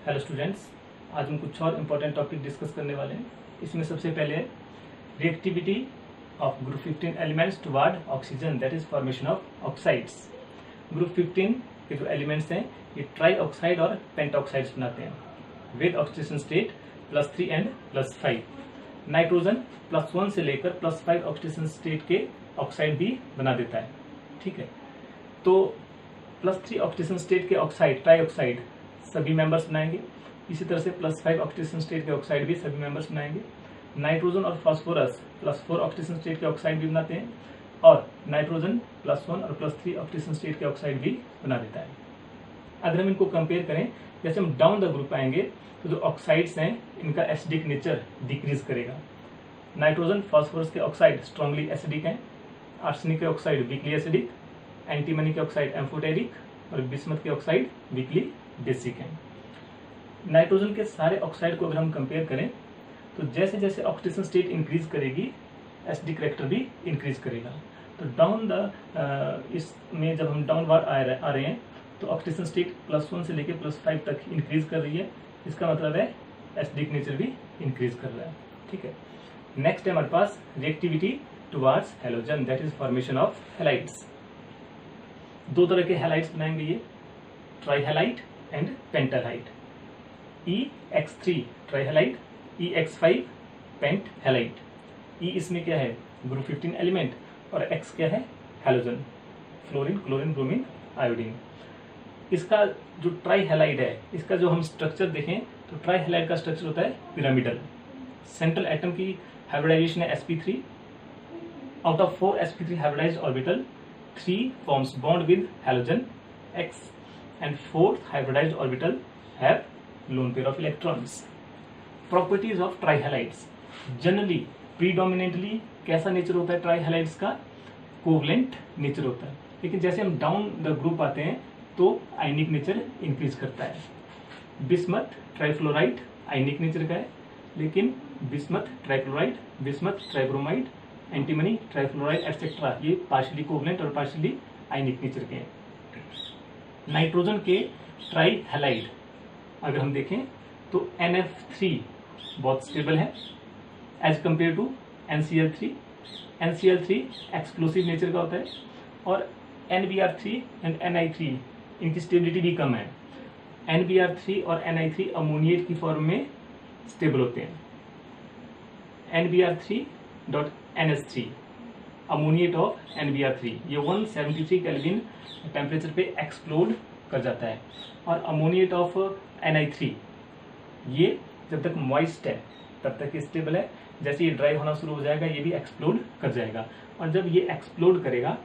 Hello students, आज हम कुछ और इम्पोर्टेंट टॉपिक डिस्कस करने वाले हैं। इसमें सबसे पहले reactivity of group 15 elements toward oxygen, that is formation of oxides. Group 15 के जो एलिमेंट्स हैं ये ट्राई ऑक्साइड और पेंटॉक्साइड्स बनाते हैं with oxidation state +3 and +5। Nitrogen +1 से लेकर +5 ऑक्सीडेशन स्टेट के ऑक्साइड भी बना देता है। ठीक है, तो +3 ऑक्सीडेशन स्टेट के ऑक्साइड ट्राई ऑक्साइड सभी मेंबर्स बनाएंगे। इसी तरह से +5 ऑक्सीडेशन स्टेट के ऑक्साइड भी सभी मेंबर्स बनाएंगे। नाइट्रोजन और फास्फोरस +4 ऑक्सीडेशन स्टेट के ऑक्साइड भी बनाते हैं और नाइट्रोजन +1 और +3 ऑक्सीडेशन स्टेट के ऑक्साइड भी बना देता है। अगर हम इनको कंपेयर करें, जैसे हम डाउन द ग्रुप आएंगे तो जो ऑक्साइड्स हैं इनका एसिडिक नेचर डिक्रीज करेगा। नाइट्रोजन फास्फोरस के ऑक्साइड स्ट्रांगली एसिडिक हैं, आर्सेनिक के ऑक्साइड वीकली एसिडिक, एंटीमनी के ऑक्साइड एम्फोटेरिक और बिस्मथ के ऑक्साइड वीकली बेसिक हैं। नाइट्रोजन के सारे ऑक्साइड को अगर हम कंपेयर करें तो जैसे जैसे ऑक्सीडेशन स्टेट इंक्रीज करेगी एसिडिक कैरेक्टर भी इंक्रीज करेगा। तो डाउन द इसमें जब हम डाउनवर्ड आ रहे हैं तो ऑक्सीडेशन स्टेट +1 से लेकर +5 तक इंक्रीज कर रही है। इसका मतलब है एसिडिक नेचर भी इंक्रीज कर रहा है। ठीक है, नेक्स्ट है हमारे पास reactivity towards halogen, that is formation of halides. दो तरह के हैलाइड्स बनाएंगे ये, trihalide and pentahalide. EX3 trihalide, EX5 pentahalide. E इसमें क्या है, ग्रुप 15 एलिमेंट, और X क्या है, halogen, fluorine, chlorine, bromine, iodine. इसका जो ट्राइहैलाइड है इसका जो हम स्ट्रक्चर देखें तो ट्राइहैलाइड का स्ट्रक्चर होता है पिरामिडल। सेंट्रल एटम की हाइब्रिडाइजेशन है sp3। Out of 4 sp3 hybridised orbital 3 forms bond with halogen X and 4th hybridized orbital have lone pair of electrons. Properties of trihalides. Generally, predominantly कैसा nature होता है ट्राइहैलाइड्स का, covalent nature होता है। लेकिन जैसे हम डाउन द ग्रुप आते हैं तो आयनिक नेचर इंक्रीज करता है। बिस्मथ ट्राइफ्लोराइड आयनिक नेचर का है, लेकिन bismuth trichloride, bismuth tribromide, antimony trifluoride etcetera ये पार्शियली कोवलेंट और पार्शियली आयनिक नेचर के हैं। नाइट्रोजन के ट्राइहैलाइड अगर हम देखें तो NF3 बहुत स्टेबल है as compare to NCl3। NCl3 explosive nature का होता है और NBr3 एंड NI3 इनकी स्टेबिलिटी भी कम है। NBr3 और NI3 अमोनिएट की फॉर्म में स्टेबल होते हैं। NBr3.NS3 अमोनिएट ऑफ NBr3 ये 173 केल्विन टेम्परेचर पे एक्सप्लोड कर जाता है, और अमोनिएट ऑफ NI3 ये जब तक मॉइस्ट है तब तक स्टेबल है। जैसे ये ड्राई होना शुरू हो जाएगा ये भी एक्सप्लोड कर जाएगा, और जब ये एक्सप्लोड करेगा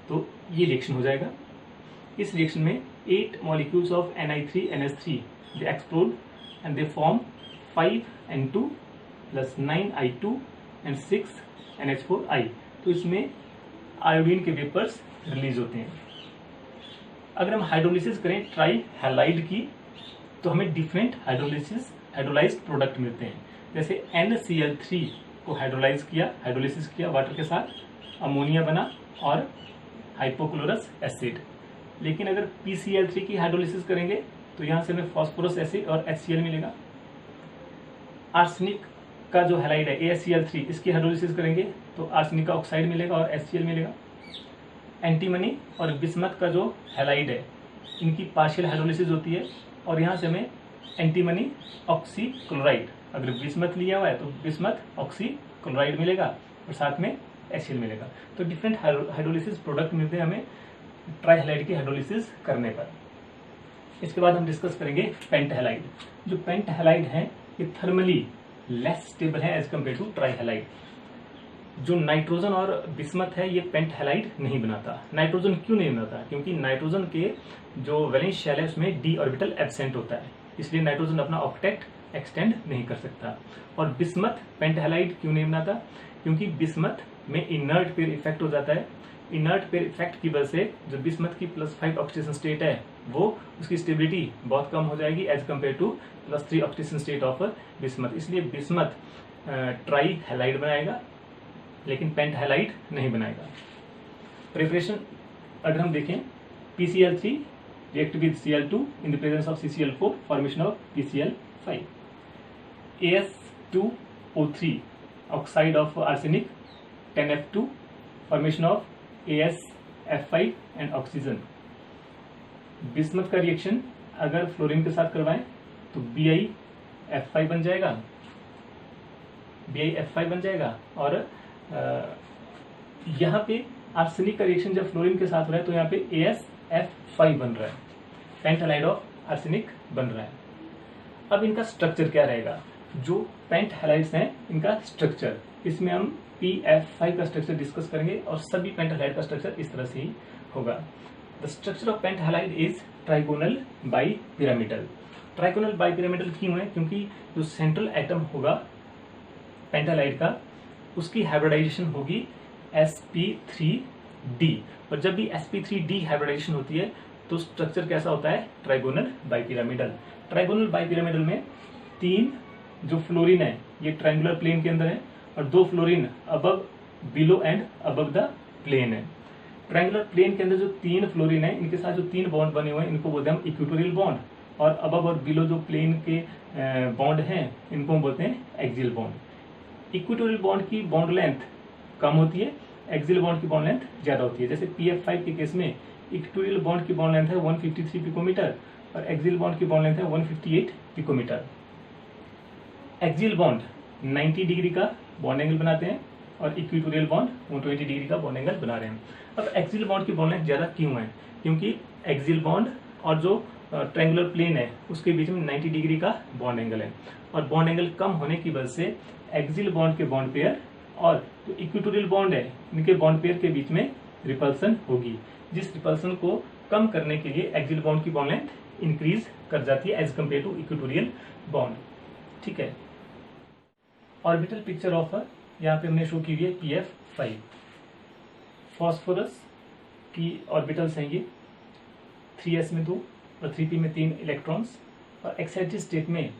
तो ये रिएक्शन हो जाएगा। इस रिएक्शन में 8 molecules of NI3NS3 they explode and they form 5N2 + 9I2 and 6NH4I। तो इसमें आयोडीन के वेपर्स रिलीज होते हैं। अगर हम हाइड्रोलिसिस करें ट्राइहैलाइड की तो हमें डिफरेंट हाइड्रोलाइज्ड प्रोडक्ट मिलते हैं। जैसे NCl3 को हाइड्रोलिसिस किया वाटर के साथ, अमोनिया बना और हाइपोक्लोरस एसिड। लेकिन अगर PCl3 की हाइड्रोलिसिस करेंगे तो यहाँ से हमें फास्फोरस एसिड और HCl मिलेगा। आर्सेनिक का जो हैलाइड है ASCl3 इसकी हाइड्रोलिसिस करेंगे तो आर्सेनिक का ऑक्साइड मिलेगा और HCl मिलेगा। एंटीमनी और बिस्मथ का जो हैलाइड है इनकी पार्शियल हाइड्रोलिसिस होती है और यहाँ से हमें एंटीमनी ऑक्सीक्लोराइड, अगर बिस्मथ लिया हुआ है तो बिस्मथ ऑक्सीक्लोराइड मिलेगा और साथ में HCl मिलेगा। तो डिफरेंट हाइड्रोलिसिस प्रोडक्ट मिलते हैं हमें ट्राइहैलाइड की हाइड्रोलिसिस करने पर। इसके बाद हम डिस्कस करेंगे पेंटहैलाइड। जो पेंटहैलाइड है ये थर्मली लेस स्टेबल है एज कम्पेयर टू ट्राइहैलाइड। जो नाइट्रोजन और बिस्मथ है ये पेंटहैलाइड नहीं बनाता। नाइट्रोजन क्यों नहीं बनाता, क्योंकि नाइट्रोजन के जो वैलेंस शेल है उसमें d ऑर्बिटल एब्सेंट होता है, इसलिए नाइट्रोजन अपना ऑक्टेट एक्सटेंड नहीं कर सकता। और बिस्मथ पेंटहैलाइड क्यों नहीं बनाता, क्योंकि बिस्मथ में इनर्ट पेयर इफेक्ट हो जाता है। इनर्ट पेयर इफेक्ट की वजह से जो बिस्मथ की +5 ऑक्सीडेशन स्टेट है वो उसकी स्टेबिलिटी बहुत कम हो जाएगी as compare to +3 oxidation state of bismuth. इसलिए बिस्मथ ट्राइहैलाइड बनाएगा लेकिन पेंटहैलाइड नहीं बनाएगा। प्रिपरेशन अगर हम देखें PCl3 react with Cl2 in the presence of CCl4 formation of PCl5. AS2O3 oxide of arsenic 10F2 formation of AsF5 and oxygen. Bismuth का reaction अगर फ्लोरीन के साथ करवाएं तो BiF5 बन जाएगा, BiF5 बन जाएगा। और यहाँ पे आर्सेनिक का रिएक्शन जब फ्लोरीन के साथ हो रहा है तो यहाँ पे AsF5 बन रहा है, पेंट ऑफ आर्सेनिक बन रहा है। अब इनका स्ट्रक्चर क्या रहेगा? जो पेंट हैलाइड्स हैं इनका स्ट्रक्चर, इसमें हम PF5 का स्ट्रक्चर डिस्कस करेंगे और सभी पेंट हैलाइड का स्ट्रक्चर इस तरह से ही होगा। The structure of pentahalide is trigonal bipyramidal. Trigonal bipyramidal क्यों है? क्योंकि जो सेंट्रल एटम होगा पेंट हैलाइड का उसकी हाइब्रिडाइजेशन होगी sp3d, और जब भी sp3d हाइब्रिडाइजेशन होती है तो स्ट्रक्चर कैसा होता है? Trigonal bipyramidal. ट्राइगोनल बाइपिरामिडल में 3 जो फ्लोरीन है ये ट्रायंगुलर प्लेन के अंदर है और 2 fluorine above, below and above the plane है। ट्रायंगुलर प्लेन के अंदर जो 3 फ्लोरीन है इनके साथ जो 3 बॉन्ड बने हुए हैं इनको बोलते हैं हम इक्वेटोरियल बॉन्ड, और अबव और बिलो जो प्लेन के बॉन्ड हैं इनको हम बोलते हैं एक्सियल बॉन्ड। इक्वेटोरियल बॉन्ड की बॉन्ड लेंथ कम होती है, एक्सियल बॉन्ड की बॉन्ड लेंथ ज्यादा होती है। जैसे PF5 के केस में इक्वेटोरियल बॉन्ड की बॉन्ड लेंथ है 153 पिकोमीटर और एक्सियल बॉन्ड की बॉन्ड लेंथ है 158 पिकोमीटर। एक्सियल बॉन्ड 90 डिग्री का बॉन्ड एंगल बनाते हैं और इक्वेटोरियल बॉन्ड 120 डिग्री का बॉन्ड एंगल बना रहे हैं। अब एक्सियल बॉन्ड की बॉन्ड लेंथ ज्यादा क्यों है? क्योंकि एक्सियल बॉन्ड और जो ट्रायंगुलर प्लेन है उसके बीच में 90 डिग्री का बॉन्ड एंगल है, और बॉन्ड एंगल कम होने की वजह से एक्सियल बॉन्ड के बॉन्ड पेयर और जो इक्वेटोरियल बॉन्ड है इनके बॉन्ड पेयर के बीच में रिपल्सन होगी, जिस रिपल्सन को कम करने के लिए एक्सियल बॉन्ड की बॉन्ड लेंथ इंक्रीज कर जाती है as compare to equatorial bond. ठीक है। ऑर्बिटल पिक्चर ऑफ यहाँ पे हमने शो की हुई है PF5। फॉस्फोरस की ऑर्बिटल्स हैं ये, 3s में 2 और 3p में 3 इलेक्ट्रॉन्स, और एक्साइटेड स्टेट में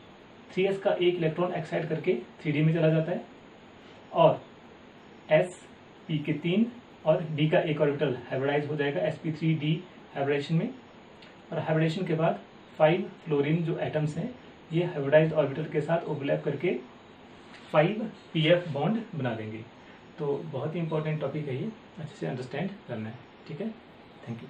3s का एक इलेक्ट्रॉन एक्साइट करके 3d में चला जाता है और s p के 3 और d का एक ऑर्बिटल हाइब्रिडाइज हो जाएगा sp3d हाइब्रिडाइजेशन में, और हाइब्रिडाइजेशन के बाद 5 फ्लोरीन जो एटम्स हैं ये हाइब्रिडाइज्ड ऑर्बिटल के साथ ओवरलैप करके 5pf बॉन्ड बना देंगे। तो बहुत ही इंपॉर्टेंट टॉपिक है ये, अच्छे से अंडरस्टैंड करना है। ठीक है, थैंक यू।